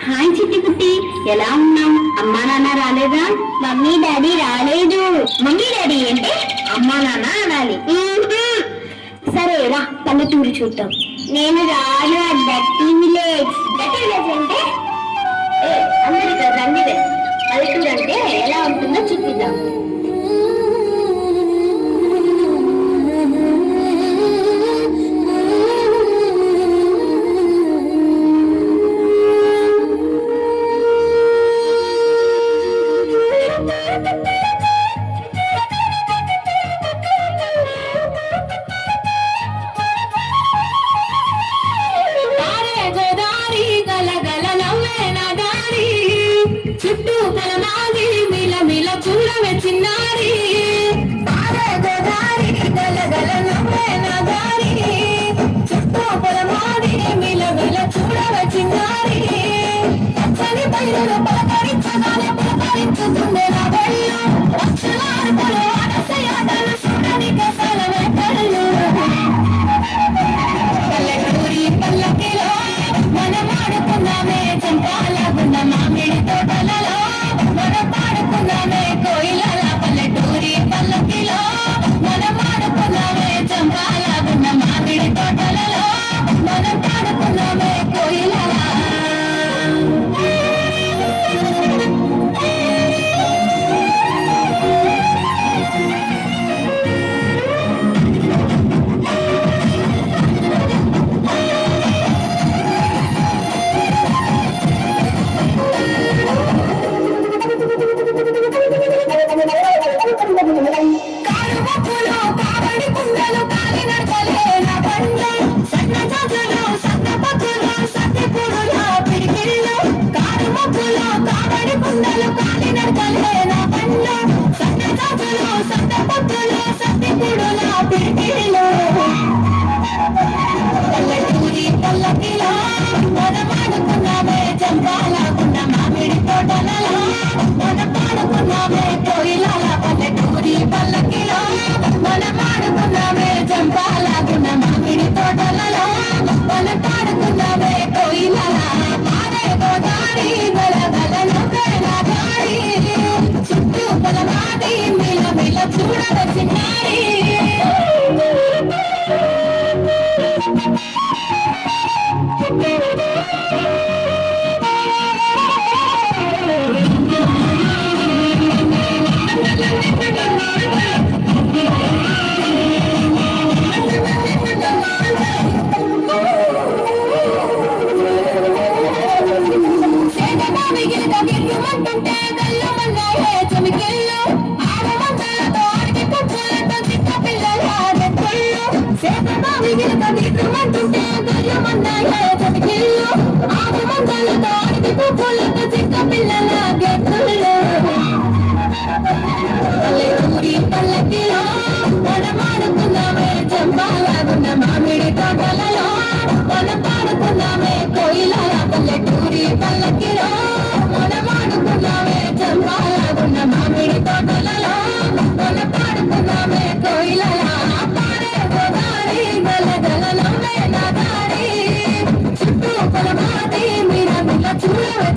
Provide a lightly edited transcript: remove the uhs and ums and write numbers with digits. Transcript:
Hi చిట్టి కుట్టి, ఎలా ఉన్నావు? అమ్మా నాన్న రాలేదా? మమ్మీ డాడీ రాలేదు. మమ్మీ డాడీ అంటే అమ్మా నాన్న అనాలి. సరే రా పల్లెటూరు చూద్దాం. నేను రాను. Dirty village. డర్టీ విలేజ్ అంటే అందరి రండిదే. పల్లెటూరు అంటే ఎలా ఉంటుందో చూపిద్దాం. చుట్టూ కలమాది మిల మిల చూడవే చిన్నారి. గోదారి గల గల నవ్వే నగారి. చుట్టూ పొలమాది మిల మిల చూడవే చిన్నారి. పచ్చని పైరులు పలకరించగానే పలకరించుతుండే నా వెళ్ళు. అక్షరార్థలు ఆడసయాటలు చూడనికే సెలవే కళ్ళు. పల్లెటూరి పల్లకిలో మనం ఆడుకున్నామే చంపాలగున్న మామిడి తోటలలో. మనం పాడుకున్నామే కోయిలల. పల్లెటూరి పల్లకిలో మనం ఆడుకున్నామే చంపాలగున్న మామిడి తోటలలో. మనం పాడుకున్నామే కోయిలల. కారుమప్పులు కావడి కుండలు కాలినడకలే నా బండ్లు. సన్న జాజులు సన్న పగ్గులు సత్తిపూడుల పిడికిళ్ళు. కారుమప్పులు కావడి కుండలు కాలినడకలే నా బండ్లు. సన్న జాజులు సన్న పగ్గులు సత్తిపూడుల పిడికిళ్ళు. పల్లెటూరి పల్లకిలో మనం ఆడుకున్నామే చంపాలగున్న మామిడి తోటలలో. మనం పాడుకున్నామే కోయిలల. పల్లెటూరి పల్లకిలో మనం ఆడుకున్నామే చంపాలగున్న మామిడి తోటలలో. మనం పాడుకున్నామే కోయిలల. పాడే గోదారి గల గల నవ్వే నగారి. చుట్టూ పొలమాది మిల మిల చూడవే చిన్నారి. గిల్లుమంటుంటే గల్లుమన్నాయే చెమికిళ్ళు. ఆడమంటలతో ఆడికి పువ్వులతో చిక్క పిల్లల నెత్తుళ్ళు. సేతబావి గిలక గిల్లుమంటుంటే గల్లుమన్నాయే చెమికిళ్ళు. ఆడమంటలతో ఆడికి పువ్వులతో చిక్క పిల్లల గెత్తుళ్ళు. పల్లెటూరి పల్లకిలో మనం ఆడుకున్నామే చంపాలగున్న మామిడి తోటలలో. మనం పాడుకున్నామే కోయిలల. పల్లెటూరి పల్లకిలో మనం ఆడుకున్నామే చంపాలగున్న మామిడి తోటలలో. మనం పాడుకున్నామే కోయిలల. పాడే గోదారి గల గల నవ్వే నగారి. చుట్టూ పొలమాది మిల మిల చూడవే